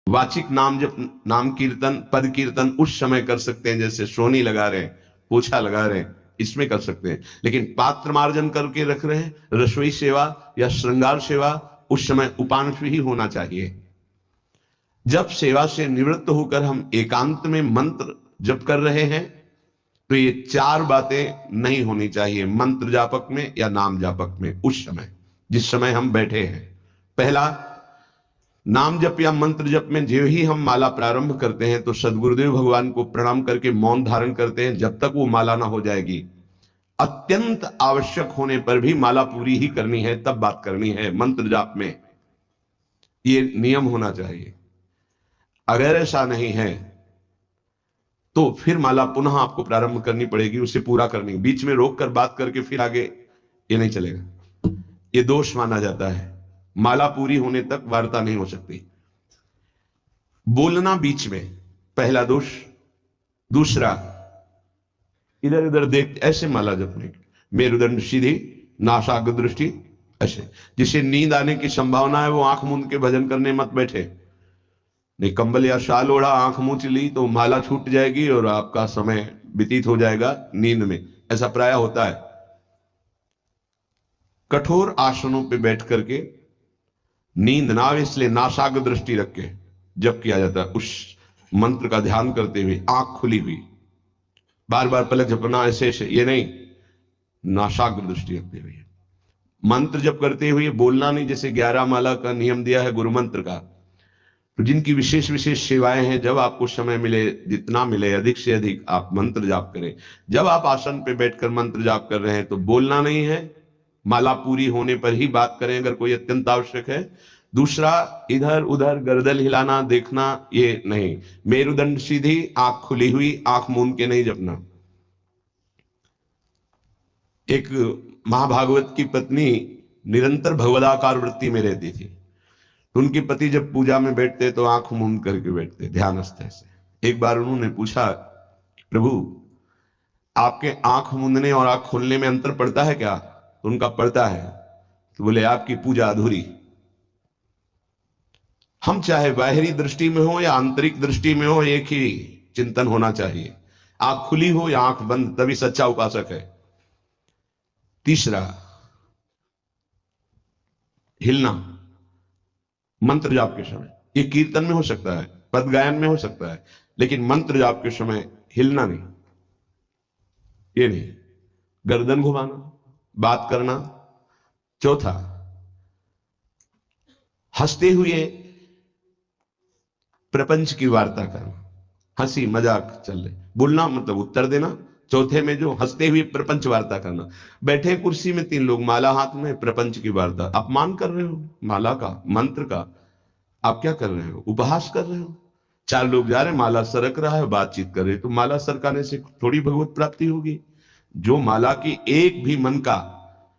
वाचिक नाम जप, नाम कीर्तन, पद कीर्तन उस समय कर सकते हैं, जैसे सोनी लगा रहे हैं, पोछा लगा रहे हैं, इसमें कर सकते हैं। लेकिन पात्र मार्जन करके रख रहे हैं, रसोई सेवा या श्रृंगार सेवा, उस समय उपांश ही होना चाहिए। जब सेवा से निवृत्त होकर हम एकांत में मंत्र जप कर रहे हैं, तो ये चार बातें नहीं होनी चाहिए मंत्र जापक में या नाम जापक में। उस समय जिस समय हम बैठे हैं, पहला, नाम जप या मंत्र जप में जो ही हम माला प्रारंभ करते हैं तो सदगुरुदेव भगवान को प्रणाम करके मौन धारण करते हैं जब तक वो माला ना हो जाएगी। अत्यंत आवश्यक होने पर भी माला पूरी ही करनी है, तब बात करनी है मंत्र जाप में। ये नियम होना चाहिए। अगर ऐसा नहीं है तो फिर माला पुनः आपको प्रारंभ करनी पड़ेगी, उसे पूरा करनी। बीच में रोक कर बात करके फिर आगे, ये नहीं चलेगा, ये दोष माना जाता है। माला पूरी होने तक वार्ता नहीं हो सकती। बोलना बीच में, पहला दोष। दूसरा, इधर उधर देख ऐसे माला जपने, मेरुदंड सीधी, नासाग्र दृष्टि ऐसे। जिसे नींद आने की संभावना है वो आंख मूंद के भजन करने मत बैठे। नहीं, कंबल या शाल ओढ़ा, आंख मूंच ली तो माला छूट जाएगी और आपका समय व्यतीत हो जाएगा नींद में, ऐसा प्राय होता है। कठोर आसनों पे बैठ करके नींद ना आवे इसलिए नासाग्र दृष्टि रख के जब किया जाता है, उस मंत्र का ध्यान करते हुए आंख खुली हुई, बार बार पलक झपकना ऐसे ऐसे, ये नहीं, नासाग्र दृष्टि रखते हुए मंत्र जप करते हुए बोलना नहीं। जैसे 11 माला का नियम दिया है गुरु मंत्र का, तो जिनकी विशेष विशेष सेवाएं हैं, जब आपको समय मिले, जितना मिले अधिक से अधिक आप मंत्र जाप करें। जब आप आसन पे बैठकर मंत्र जाप कर रहे हैं तो बोलना नहीं है, माला पूरी होने पर ही बात करें अगर कोई अत्यंत आवश्यक है। दूसरा, इधर उधर गर्दन हिलाना देखना ये नहीं। मेरुदंड सीधी, आंख खुली हुई, आंख मूंद के नहीं जपना। एक महाभागवत की पत्नी निरंतर भगवदाकार वृत्ति में रहती थी। उनके पति जब पूजा में बैठते तो आंख मूंद करके बैठते, ध्यानस्थ ऐसे। एक बार उन्होंने पूछा, प्रभु आपके आंख मूंदने और आंख खोलने में अंतर पड़ता है क्या? तो उनका पड़ता है। तो बोले आपकी पूजा अधूरी। हम चाहे बाहरी दृष्टि में हो या आंतरिक दृष्टि में हो, एक ही चिंतन होना चाहिए, आंख खुली हो या आंख बंद, तभी सच्चा उपासक है। तीसरा, हिलना मंत्र जाप के समय, ये कीर्तन में हो सकता है, पद गायन में हो सकता है, लेकिन मंत्र जाप के समय हिलना नहीं, ये नहीं। गर्दन घुमाना, बात करना। चौथा, हंसते हुए प्रपंच की वार्ता करना, हंसी मजाक चल रहे, बोलना मतलब उत्तर देना। चौथे में जो हंसते हुए प्रपंच वार्ता करना, बैठे कुर्सी में 3 लोग, माला हाथ में, प्रपंच की वार्ता। अपमान कर रहे हो माला का, मंत्र का। आप क्या कर रहे हो? उपहास कर रहे हो। 4 लोग जा रहे, माला सरक रहा है, बातचीत कर रहे, तो माला सरकाने से थोड़ी भगवत प्राप्ति होगी। जो माला की एक भी मन का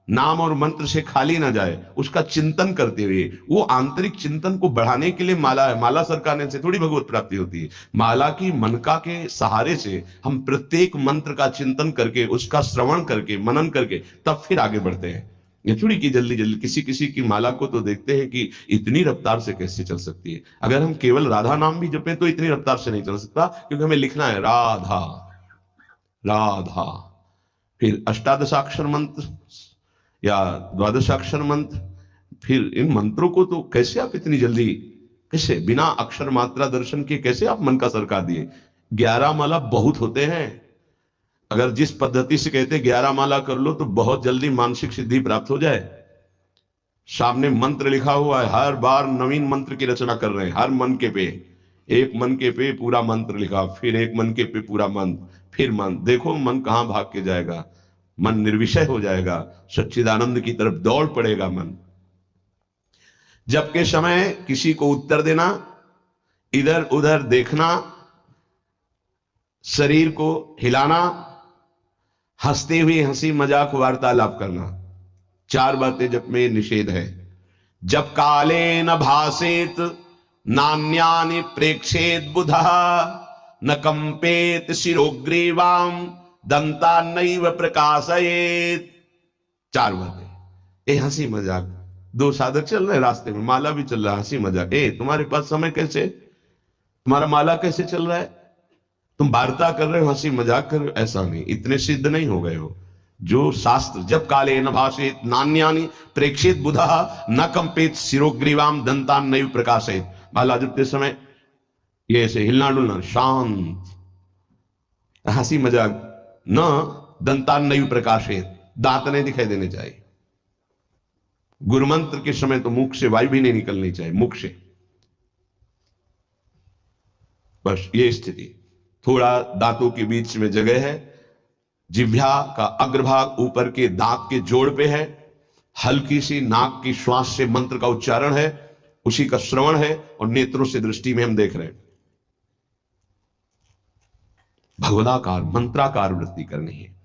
नाम और मंत्र से खाली ना जाए, उसका चिंतन करते हुए, वो आंतरिक चिंतन को बढ़ाने के लिए माला है। माला सरकाने से थोड़ी भगवत प्राप्ति होती है। माला की मनका के सहारे से हम प्रत्येक मंत्र का चिंतन करके, उसका श्रवण करके, मनन करके, तब फिर आगे बढ़ते हैं। ये थोड़ी की जल्दी जल्दी, किसी किसी की माला को तो देखते हैं कि इतनी रफ्तार से कैसे चल सकती है। अगर हम केवल राधा नाम भी जपें तो इतनी रफ्तार से नहीं चल सकता, क्योंकि हमें लिखना है राधा राधा। फिर अष्टादशाक्षर मंत्र या द्वादशाक्षर मंत्र, फिर इन मंत्रों को तो कैसे आप इतनी जल्दी, कैसे बिना अक्षर मात्रा दर्शन के कैसे आप मन का सरका दिए? 11 माला बहुत होते हैं। अगर जिस पद्धति से कहते 11 माला कर लो तो बहुत जल्दी मानसिक सिद्धि प्राप्त हो जाए। सामने मंत्र लिखा हुआ है, हर बार नवीन मंत्र की रचना कर रहे हैं, हर मन के पे, एक मन के पे पूरा मंत्र लिखा, फिर एक मन के पे पूरा मंत्र, फिर मंत्र। देखो मन कहां भाग के जाएगा, मन निर्विषय हो जाएगा, सच्चिदानंद की तरफ दौड़ पड़ेगा मन। जब के समय किसी को उत्तर देना, इधर उधर देखना, शरीर को हिलाना, हंसते हुए हंसी मजाक वार्तालाप करना, 4 बातें जब में निषेध है। जब काले न भासेत नान्यानि प्रेक्षेत बुधा न कंपेत शिरोग्रीवाम दंता नैव प्रकाशयेत। 4 बातें। ए हंसी मजाक, 2 साधक चल रहे रास्ते में, माला भी चल रहा, हंसी मजाक, ए तुम्हारे पास समय कैसे? तुम्हारा माला कैसे चल रहा है? तुम वार्ता कर रहे हो, हंसी मजाक कर रहे हो, ऐसा नहीं, इतने सिद्ध नहीं हो गए हो। जो शास्त्र जब काले न भाषित नान्यानि प्रेक्षित बुधा न कंपित शिरोग्रीवाम दंतान नैव प्रकाशित। माला जपते समय ये ऐसे हिलना डुलना, शांत, हंसी मजाक न, दंतान नैव प्रकाशित, दांत नहीं दिखाई देने चाहिए। गुरु मंत्र के समय तो मुख से वायु भी नहीं निकलनी चाहिए, मुख से। बस ये स्थिति। थोड़ा दांतों के बीच में जगह है, जिह्वा का अग्रभाग ऊपर के दांत के जोड़ पे है, हल्की सी नाक की श्वास से मंत्र का उच्चारण है, उसी का श्रवण है, और नेत्रों से दृष्टि में हम देख रहे हैं। भगवदाकार मंत्राकार वृत्ति करनी है।